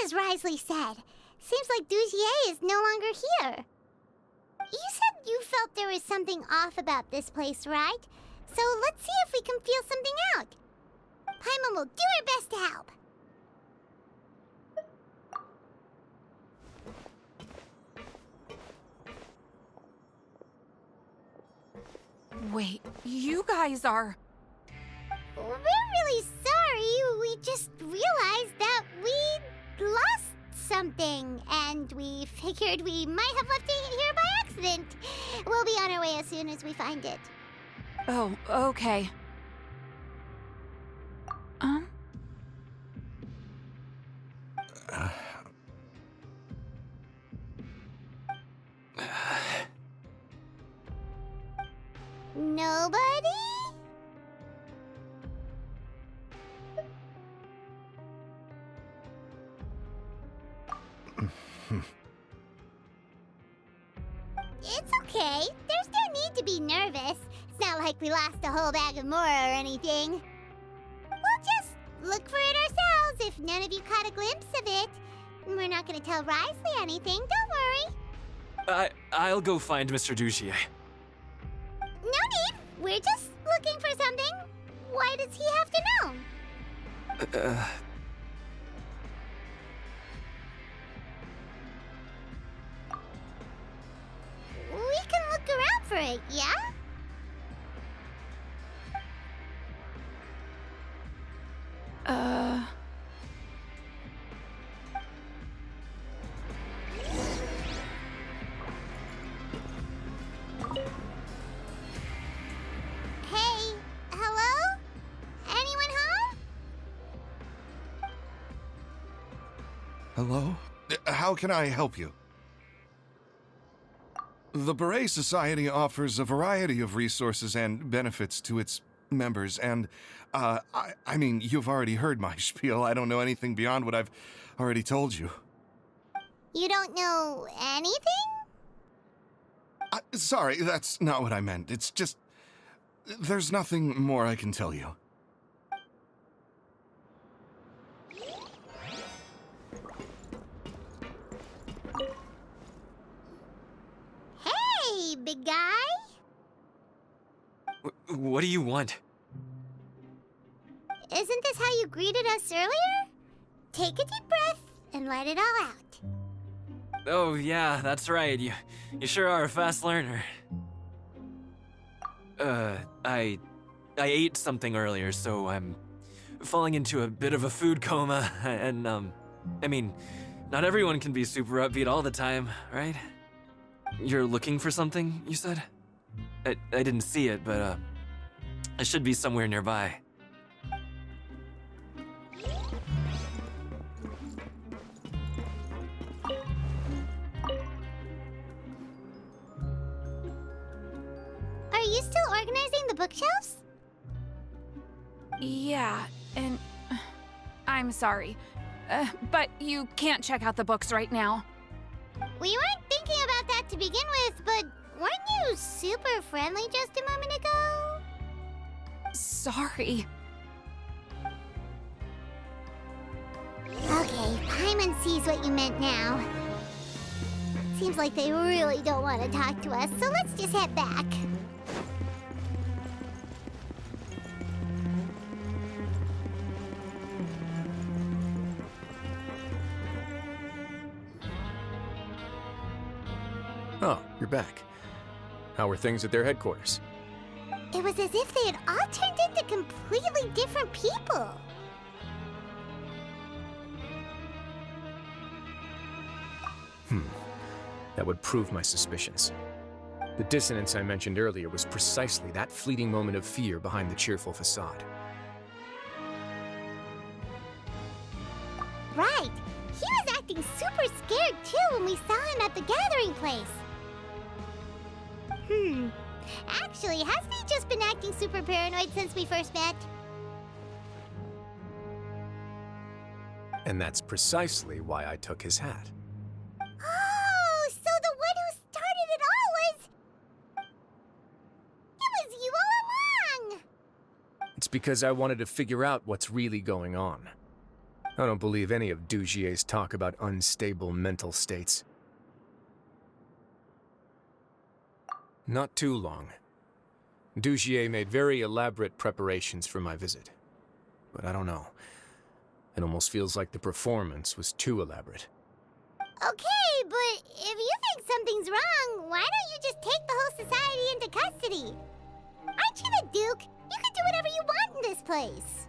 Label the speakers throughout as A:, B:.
A: as Risley said. Seems like Dugier is no longer here. You said you felt there was something off about this place, right? So let's see if we can feel something out. Paimon will do her best to help.
B: Wait, you guys are...
A: We're really sorry. We just realized that we lost something, and we figured we might have left it here by accident. We'll be on our way as soon as we find it.
B: Oh, okay.
A: Nobody? It's okay. There's no need to be nervous. It's not like we lost a whole bag of Mora or anything. We'll just look for it ourselves if none of you caught a glimpse of it. We're not gonna tell Risley anything, don't worry.
C: I'll go find Mr. Dugier.
A: No need. We're just looking for something. Why does he have to know? We can look around for it, yeah? Hey, hello? Anyone home?
D: Hello? How can I help you? The Beret Society offers a variety of resources and benefits to its members, and, I mean, you've already heard my spiel. I don't know anything beyond what I've already told you.
A: You don't know anything?
D: Sorry, that's not what I meant. It's just... there's nothing more I can tell you.
A: Hey, big guy.
C: What do you want?
A: Isn't this how you greeted us earlier? Take a deep breath and let it all out.
C: Oh, yeah, that's right. You sure are a fast learner. I ate something earlier, so I'm falling into a bit of a food coma, and, I mean, not everyone can be super upbeat all the time, right? You're looking for something, you said? I didn't see it, but, it should be somewhere nearby.
A: Are you still organizing the bookshelves?
B: Yeah, and... I'm sorry. But you can't check out the books right now.
A: We weren't thinking about that to begin with, but weren't you super friendly just a moment ago?
B: Sorry.
A: Okay, Paimon sees what you meant now. Seems like they really don't want to talk to us, so let's just head back.
E: Oh, you're back. How are things at their headquarters?
A: It was as if they had all turned into completely different people.
E: That would prove my suspicions. The dissonance I mentioned earlier was precisely that fleeting moment of fear behind the cheerful facade.
A: Right. He was acting super scared too when we saw him at the gathering place. Actually, hasn't he just been acting super paranoid since we first met?
E: And that's precisely why I took his hat.
A: Oh, so the one who started it all was... It was you all along!
E: It's because I wanted to figure out what's really going on. I don't believe any of Dugier's talk about unstable mental states. Not too long. Dugier made very elaborate preparations for my visit. But I don't know. It almost feels like the performance was too elaborate.
A: Okay, but if you think something's wrong, why don't you just take the whole society into custody? Aren't you the Duke? You can do whatever you want in this place.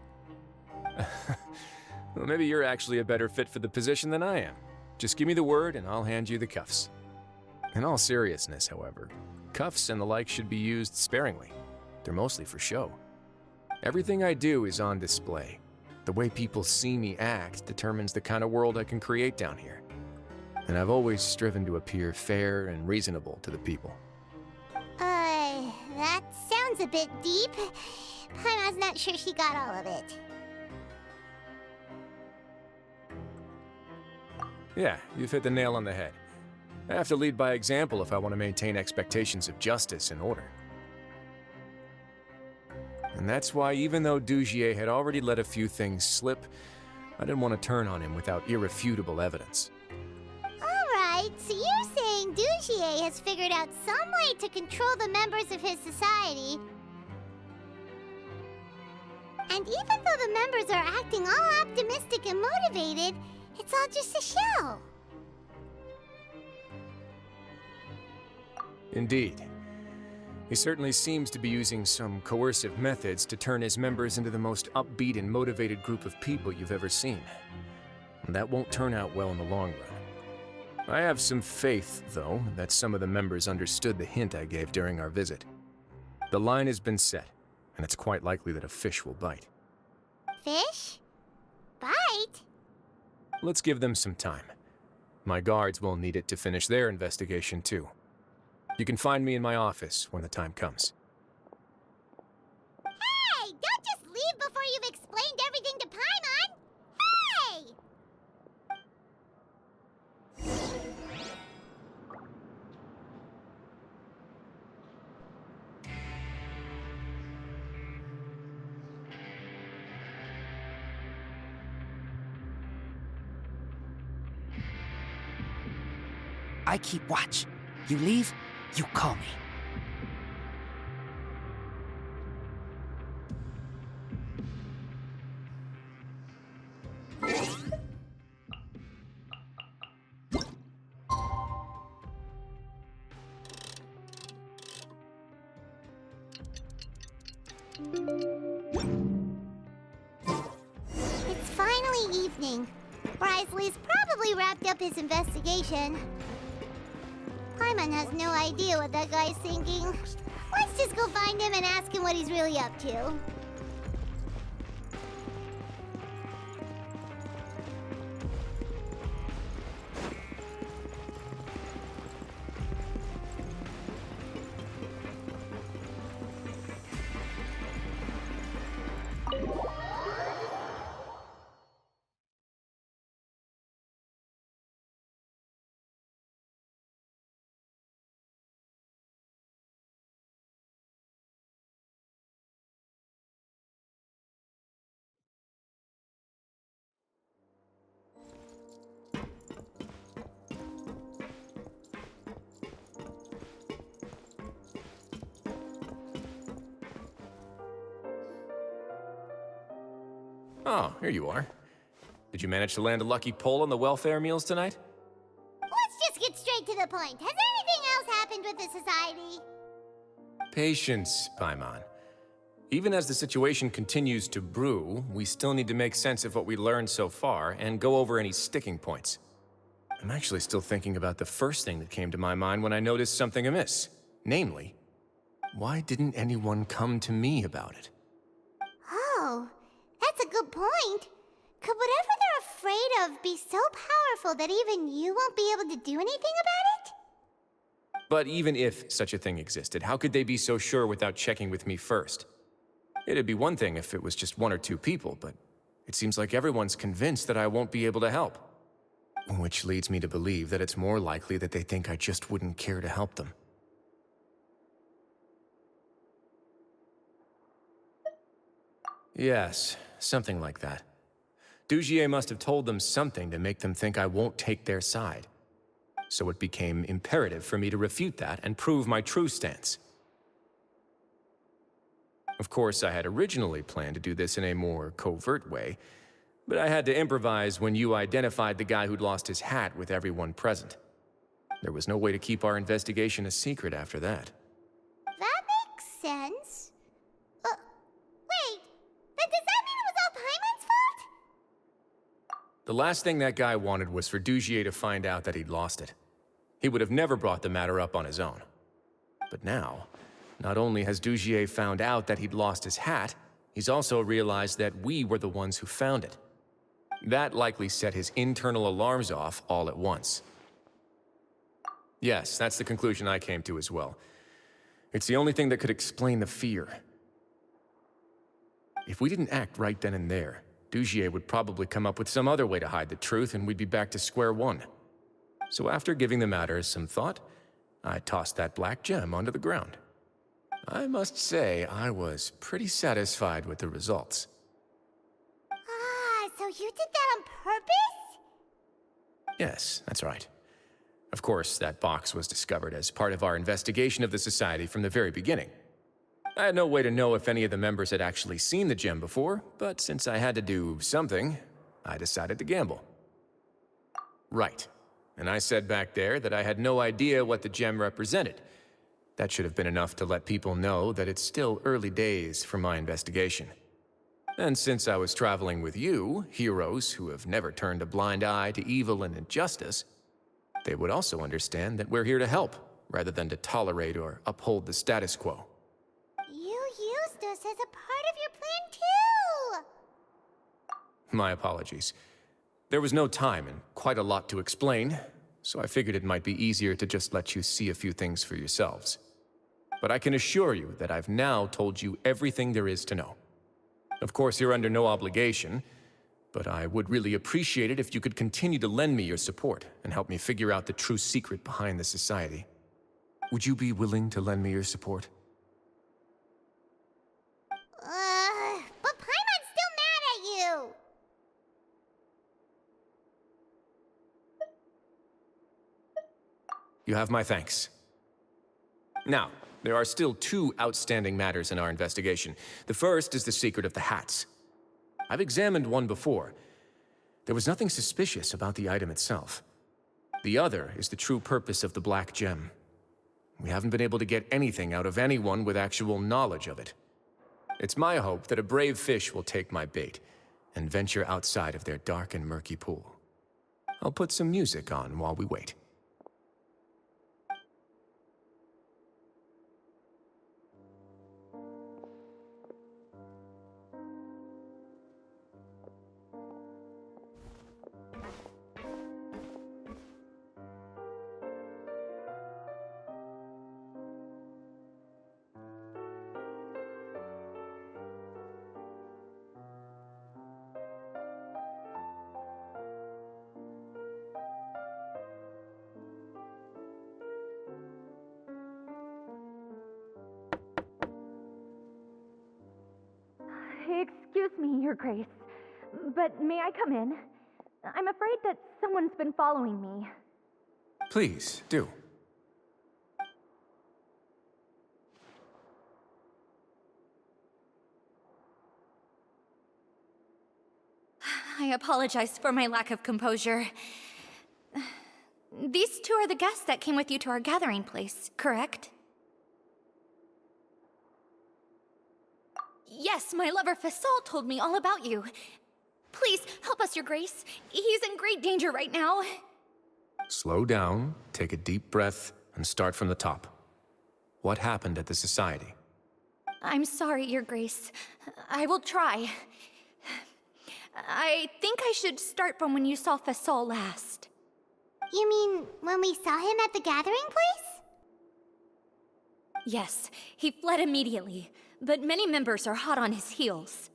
E: Well, maybe you're actually a better fit for the position than I am. Just give me the word and I'll hand you the cuffs. In all seriousness, however, cuffs and the like should be used sparingly. They're mostly for show. Everything I do is on display. The way people see me act determines the kind of world I can create down here. And I've always striven to appear fair and reasonable to the people.
A: That sounds a bit deep. Paimon's not sure she got all of it.
E: Yeah, you've hit the nail on the head. I have to lead by example if I want to maintain expectations of justice and order. And that's why even though Dugier had already let a few things slip, I didn't want to turn on him without irrefutable evidence.
A: Alright, so you're saying Dugier has figured out some way to control the members of his society. And even though the members are acting all optimistic and motivated, it's all just a show.
E: Indeed. He certainly seems to be using some coercive methods to turn his members into the most upbeat and motivated group of people you've ever seen. And that won't turn out well in the long run. I have some faith, though, that some of the members understood the hint I gave during our visit. The line has been set, and it's quite likely that a fish will bite.
A: Fish? Bite?
E: Let's give them some time. My guards will need it to finish their investigation, too. You can find me in my office when the time comes.
A: Hey! Don't just leave before you've explained everything to Paimon! Hey!
F: I keep watch. You leave, you call me.
A: It's finally evening. Wrisley's probably wrapped up his investigation. Paimon has no idea what that guy's thinking. Let's just go find him and ask him what he's really up to.
E: Oh, here you are. Did you manage to land a lucky pull on the welfare meals tonight?
A: Let's just get straight to the point. Has anything else happened with the society?
E: Patience, Paimon. Even as the situation continues to brew, we still need to make sense of what we learned so far and go over any sticking points. I'm actually still thinking about the first thing that came to my mind when I noticed something amiss. Namely, why didn't anyone come to me about it?
A: Oh, that's a good point. Could whatever they're afraid of be so powerful that even you won't be able to do anything about it?
E: But even if such a thing existed, how could they be so sure without checking with me first? It'd be one thing if it was just one or two people, but it seems like everyone's convinced that I won't be able to help. Which leads me to believe that it's more likely that they think I just wouldn't care to help them. Yes, something like that. Dugier must have told them something to make them think I won't take their side. So it became imperative for me to refute that and prove my true stance. Of course, I had originally planned to do this in a more covert way, but I had to improvise when you identified the guy who'd lost his hat with everyone present. There was no way to keep our investigation a secret after that.
A: That makes sense. Wait, then does that mean it was all Paimon's fault?
E: The last thing that guy wanted was for Dugier to find out that he'd lost it. He would have never brought the matter up on his own. But now, not only has Dugier found out that he'd lost his hat, he's also realized that we were the ones who found it. That likely set his internal alarms off all at once. Yes, that's the conclusion I came to as well. It's the only thing that could explain the fear. If we didn't act right then and there, Dugier would probably come up with some other way to hide the truth and we'd be back to square one. So after giving the matter some thought, I tossed that black gem onto the ground. I must say, I was pretty satisfied with the results.
A: Ah, so you did that on purpose?
E: Yes, that's right. Of course, that box was discovered as part of our investigation of the Society from the very beginning. I had no way to know if any of the members had actually seen the gem before, but since I had to do something, I decided to gamble. Right. And I said back there that I had no idea what the gem represented. That should have been enough to let people know that it's still early days for my investigation. And since I was traveling with you, heroes who have never turned a blind eye to evil and injustice, they would also understand that we're here to help, rather than to tolerate or uphold the status quo.
A: You used us as a part of your plan too!
E: My apologies. There was no time and quite a lot to explain, so I figured it might be easier to just let you see a few things for yourselves. But I can assure you that I've now told you everything there is to know. Of course, you're under no obligation, but I would really appreciate it if you could continue to lend me your support and help me figure out the true secret behind the Society. Would you be willing to lend me your support?
A: But Paimon's still mad at you!
E: You have my thanks. Now, there are still two outstanding matters in our investigation. The first is the secret of the hats. I've examined one before. There was nothing suspicious about the item itself. The other is the true purpose of the black gem. We haven't been able to get anything out of anyone with actual knowledge of it. It's my hope that a brave fish will take my bait and venture outside of their dark and murky pool. I'll put some music on while we wait.
G: Excuse me, Your Grace, but may I come in? I'm afraid that someone's been following me.
E: Please, do.
G: I apologize for my lack of composure. These two are the guests that came with you to our gathering place, correct? Yes, my lover Fasol told me all about you. Please, help us, Your Grace. He's in great danger right now.
E: Slow down, take a deep breath, and start from the top. What happened at the Society?
G: I'm sorry, Your Grace. I will try. I think I should start from when you saw Fasol last.
A: You mean when we saw him at the gathering place?
G: Yes, he fled immediately, but many members are hot on his heels.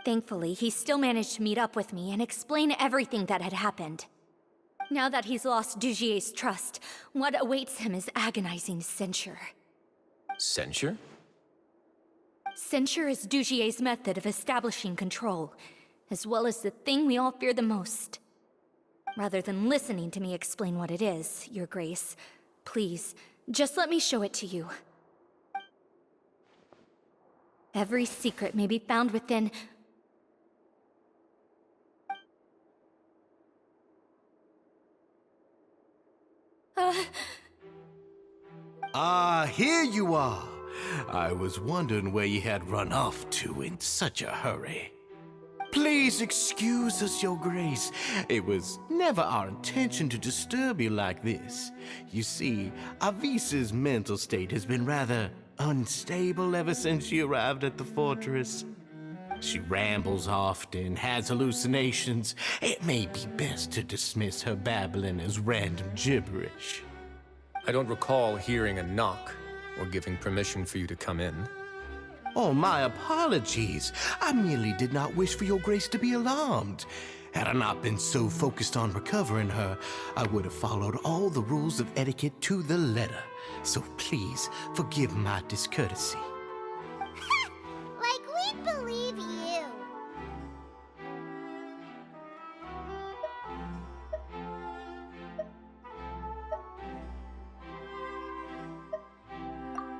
G: Thankfully, he still managed to meet up with me and explain everything that had happened. Now that he's lost Dugier's trust, what awaits him is agonizing censure.
E: Censure?
G: Censure is Dugier's method of establishing control, as well as the thing we all fear the most. Rather than listening to me explain what it is, Your Grace, please, just let me show it to you. Every secret may be found within...
H: Ah, here you are. I was wondering where you had run off to in such a hurry. Please excuse us, Your Grace. It was never our intention to disturb you like this. You see, Avisa's mental state has been rather unstable ever since she arrived at the fortress. She rambles often, has hallucinations. It may be best to dismiss her babbling as random gibberish.
E: I don't recall hearing a knock or giving permission for you to come in.
H: Oh, my apologies. I merely did not wish for Your Grace to be alarmed. Had I not been so focused on recovering her, I would have followed all the rules of etiquette to the letter. So please, forgive my discourtesy.
A: Like we believe you.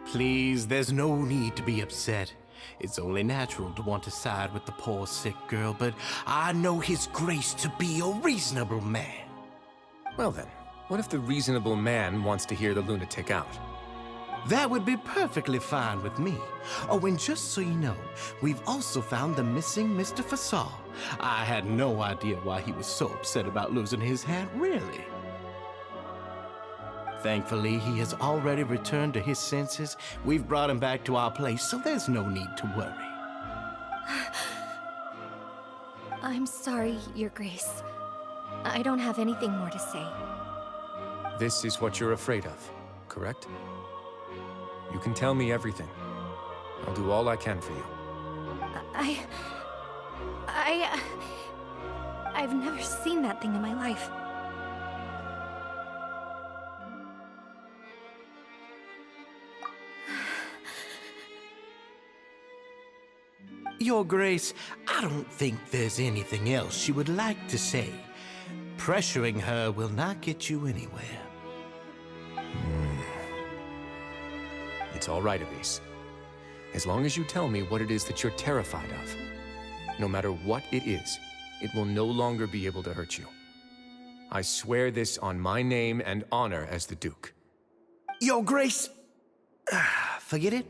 H: Please, there's no need to be upset. It's only natural to want to side with the poor sick girl, but I know His Grace to be a reasonable man.
E: Well then, what if the reasonable man wants to hear the lunatic out?
H: That would be perfectly fine with me. Oh, and just so you know, we've also found the missing Mr. Fasal. I had no idea why he was so upset about losing his hat, really. Thankfully, he has already returned to his senses. We've brought him back to our place, so there's no need to worry.
G: I'm sorry, Your Grace. I don't have anything more to say.
E: This is what you're afraid of, correct? You can tell me everything. I'll do all I can for you.
G: I've never seen that thing in my life.
H: Your Grace, I don't think there's anything else she would like to say. Pressuring her will not get you anywhere.
E: It's all right, Elise. As long as you tell me what it is that you're terrified of. No matter what it is, it will no longer be able to hurt you. I swear this on my name and honor as the Duke.
H: Your Grace, forget it.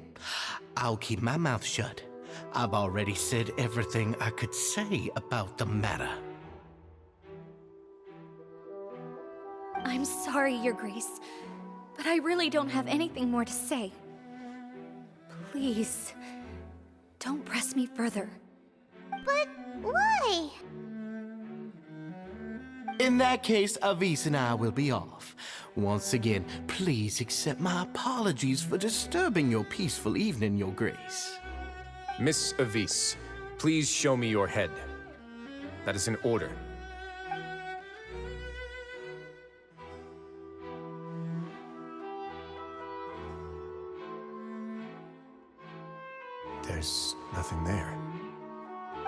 H: I'll keep my mouth shut. I've already said everything I could say about the matter.
G: I'm sorry, Your Grace, but I really don't have anything more to say. Please, don't press me further.
A: But why?
H: In that case, Avis and I will be off. Once again, please accept my apologies for disturbing your peaceful evening, Your Grace.
E: Miss Avis, please show me your head. That is an order. There's nothing there.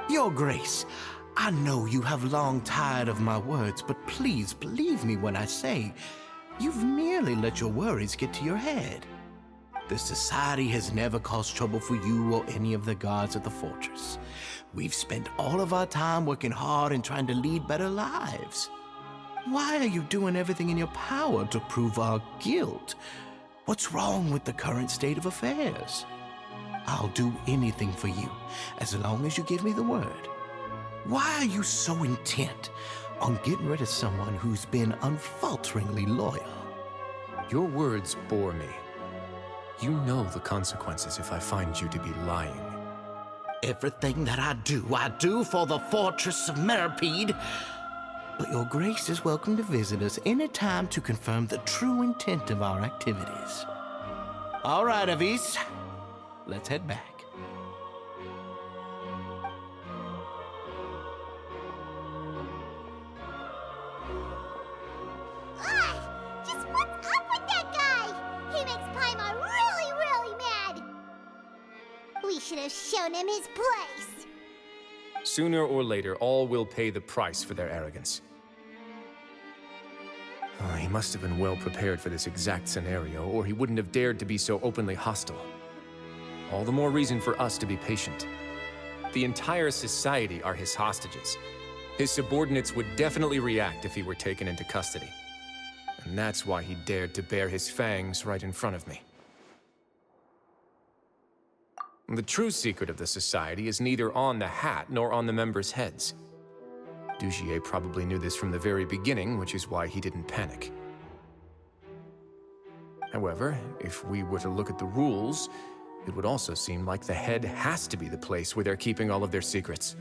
H: Your Grace, I know you have long tired of my words, but please believe me when I say you've merely let your worries get to your head. The Society has never caused trouble for you or any of the guards at the fortress. We've spent all of our time working hard and trying to lead better lives. Why are you doing everything in your power to prove our guilt? What's wrong with the current state of affairs? I'll do anything for you, as long as you give me the word. Why are you so intent on getting rid of someone who's been unfalteringly loyal?
E: Your words bore me. You know the consequences if I find you to be lying.
H: Everything that I do for the Fortress of Meripede. But Your Grace is welcome to visit us any time to confirm the true intent of our activities. All right, Avis. Let's head back.
A: Just what's up with that guy? He makes Paimon really, really mad. We should have shown him his place.
E: Sooner or later, all will pay the price for their arrogance. Oh, he must have been well prepared for this exact scenario, or he wouldn't have dared to be so openly hostile. All the more reason for us to be patient. The entire society are his hostages. His subordinates would definitely react if he were taken into custody. And that's why he dared to bare his fangs right in front of me. The true secret of the society is neither on the hat nor on the members' heads. Dugier probably knew this from the very beginning, which is why he didn't panic. However, if we were to look at the rules, it would also seem like the head has to be the place where they're keeping all of their secrets.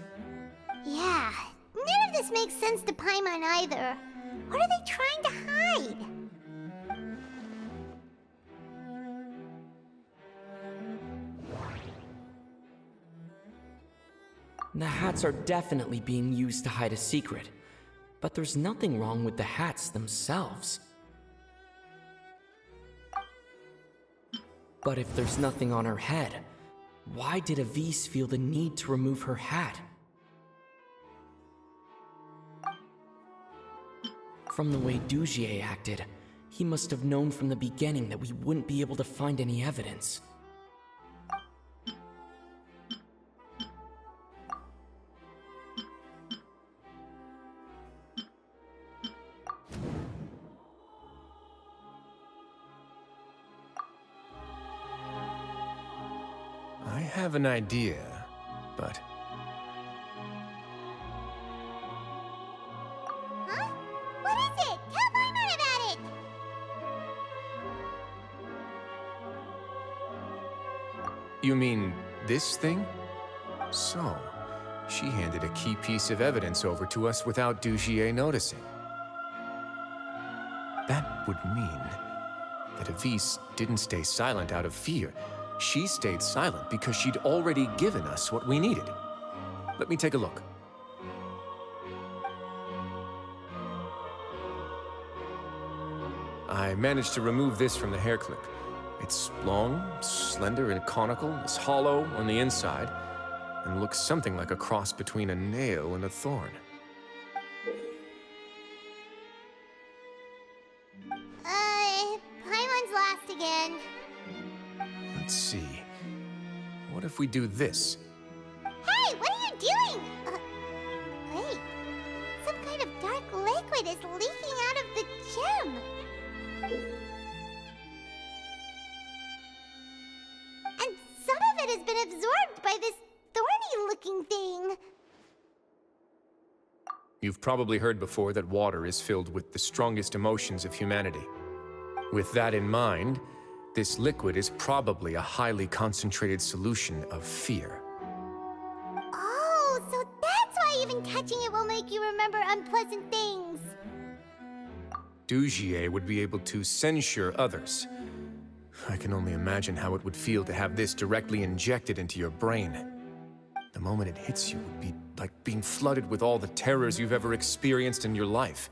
A: Yeah, none of this makes sense to Paimon either. What are they trying to hide?
I: The hats are definitely being used to hide a secret, but there's nothing wrong with the hats themselves. But if there's nothing on her head, why did Avise feel the need to remove her hat? From the way Dugier acted, he must have known from the beginning that we wouldn't be able to find any evidence.
E: I have an idea, but...
A: Huh? What is it? Tell Paimon about it!
E: You mean this thing? So, she handed a key piece of evidence over to us without Dugier noticing. That would mean that Avise didn't stay silent out of fear. She stayed silent because she'd already given us what we needed. Let me take a look. I managed to remove this from the hair clip. It's long, slender, and conical. It's hollow on the inside, and looks something like a cross between a nail and a thorn.
A: Paimon's lost again.
E: Let's see. What if we do this?
A: Hey, what are you doing? Wait. Some kind of dark liquid is leaking out of the gem. And some of it has been absorbed by this thorny-looking thing.
E: You've probably heard before that water is filled with the strongest emotions of humanity. With that in mind, this liquid is probably a highly concentrated solution of fear.
A: Oh, so that's why even touching it will make you remember unpleasant things.
E: Dugier would be able to censure others. I can only imagine how it would feel to have this directly injected into your brain. The moment it hits you would be like being flooded with all the terrors you've ever experienced in your life.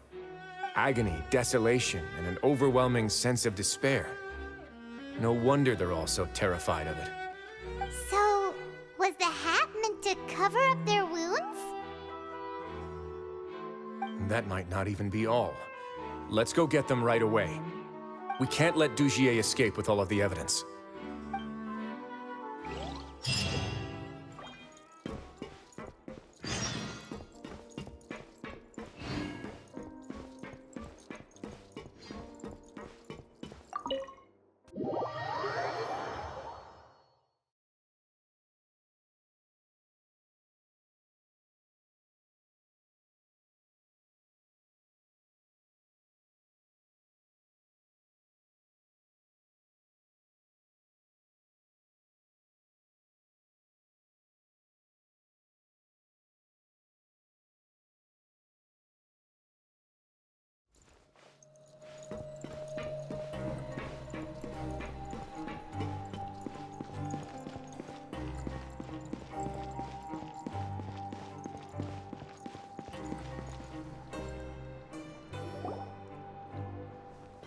E: Agony, desolation, and an overwhelming sense of despair. No wonder they're all so terrified of it.
A: So, was the hat meant to cover up their wounds?
E: That might not even be all. Let's go get them right away. We can't let Dugier escape with all of the evidence.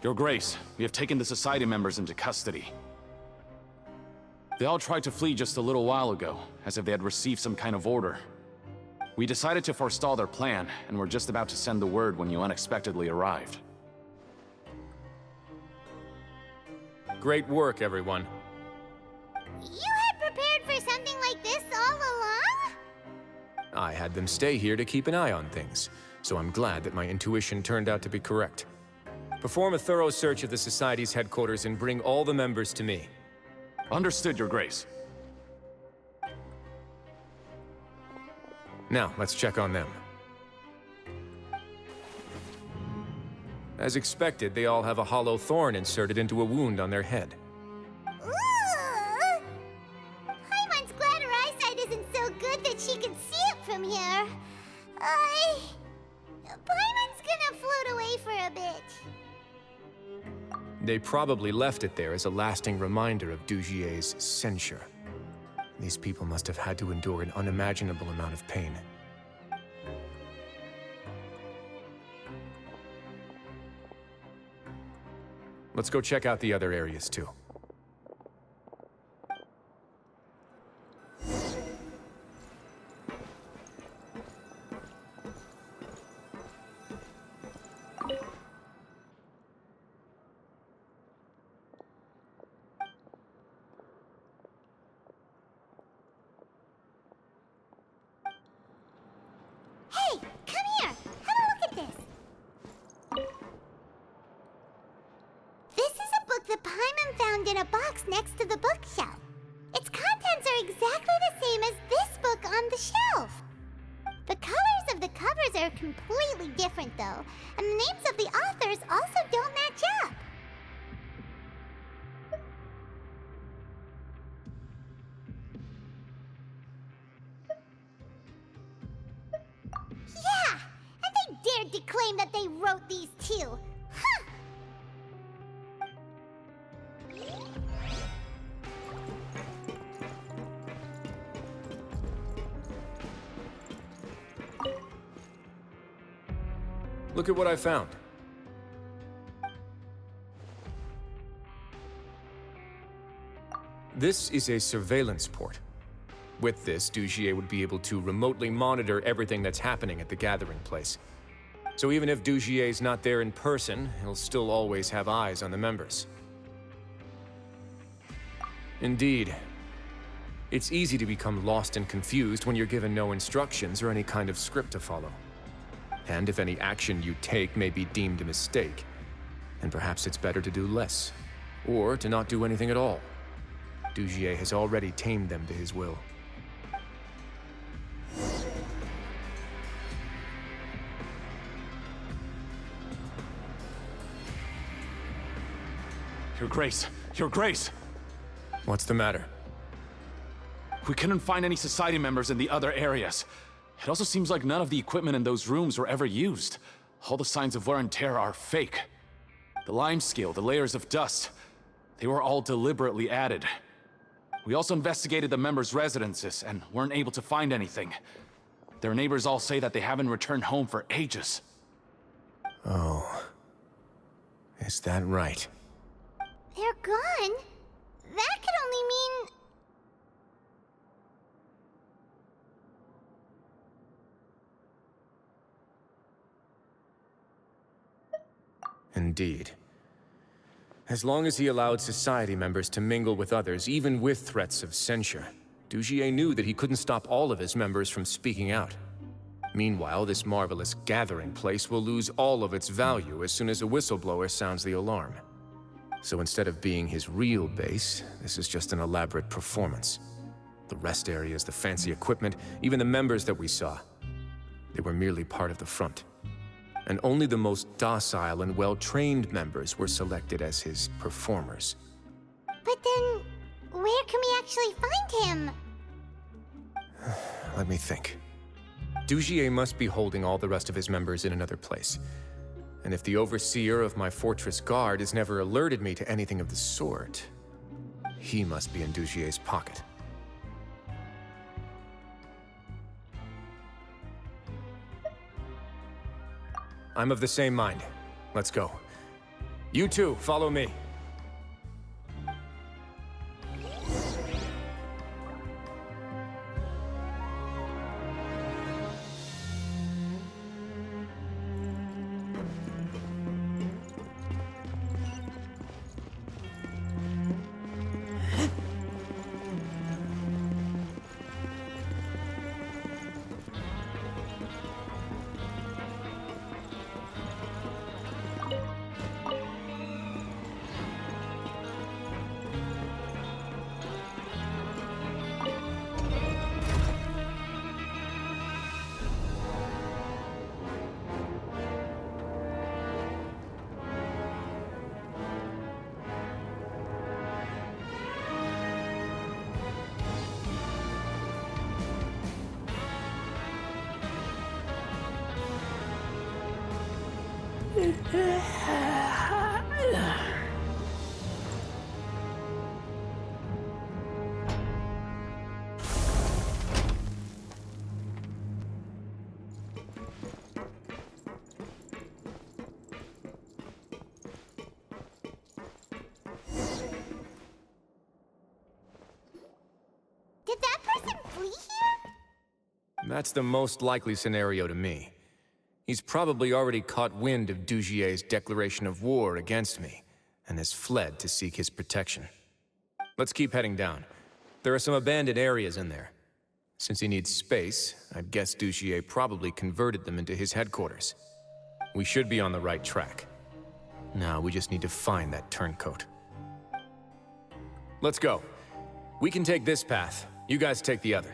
J: Your Grace, we have taken the Society members into custody. They all tried to flee just a little while ago, as if they had received some kind of order. We decided to forestall their plan, and were just about to send the word when you unexpectedly arrived.
E: Great work, everyone.
A: You had prepared for something like this all along?
E: I had them stay here to keep an eye on things, so I'm glad that my intuition turned out to be correct. Perform a thorough search of the Society's headquarters and bring all the members to me.
J: Understood, Your Grace.
E: Now, let's check on them. As expected, they all have a hollow thorn inserted into a wound on their head.
A: Ooh! Paimon's glad her eyesight isn't so good that she can see it from here. Paimon's gonna float away for a bit.
E: They probably left it there as a lasting reminder of Dujie's censure. These people must have had to endure an unimaginable amount of pain. Let's go check out the other areas, too.
A: Hey, come here! Have a look at this! This is a book that Paimon found in a box next to the bookshelf. Its contents are exactly the same as this book on the shelf. The colors of the covers are completely different, though, and the names of the authors also don't match up. Yeah, and they dared to claim that they wrote these too. Huh!
E: Look at what I found. This is a surveillance port. With this, Dujier would be able to remotely monitor everything that's happening at the gathering place. So even if Dujier's not there in person, he'll still always have eyes on the members. Indeed. It's easy to become lost and confused when you're given no instructions or any kind of script to follow. And if any action you take may be deemed a mistake, then perhaps it's better to do less, or to not do anything at all. Dujier has already tamed them to his will.
J: Your Grace! Your Grace!
E: What's the matter?
J: We couldn't find any Society members in the other areas. It also seems like none of the equipment in those rooms were ever used. All the signs of wear and tear are fake. The lime scale, the layers of dust, they were all deliberately added. We also investigated the members' residences and weren't able to find anything. Their neighbors all say that they haven't returned home for ages.
E: Oh. Is that right?
A: They're gone? That could only mean...
E: Indeed. As long as he allowed Society members to mingle with others, even with threats of censure, Dujier knew that he couldn't stop all of his members from speaking out. Meanwhile, this marvelous gathering place will lose all of its value as soon as a whistleblower sounds the alarm. So instead of being his real base, this is just an elaborate performance. The rest areas, the fancy equipment, even the members that we saw, they were merely part of the front. And only the most docile and well-trained members were selected as his performers.
A: But then, where can we actually find him?
E: Let me think. Dujier must be holding all the rest of his members in another place. And if the overseer of my fortress guard has never alerted me to anything of the sort, he must be in Dujier's pocket. I'm of the same mind. Let's go. You two, follow me.
A: Did that person flee here?
E: That's the most likely scenario to me. He's probably already caught wind of Dugier's declaration of war against me, and has fled to seek his protection. Let's keep heading down. There are some abandoned areas in there. Since he needs space, I'd guess Dugier probably converted them into his headquarters. We should be on the right track. Now we just need to find that turncoat. Let's go. We can take this path. You guys take the other.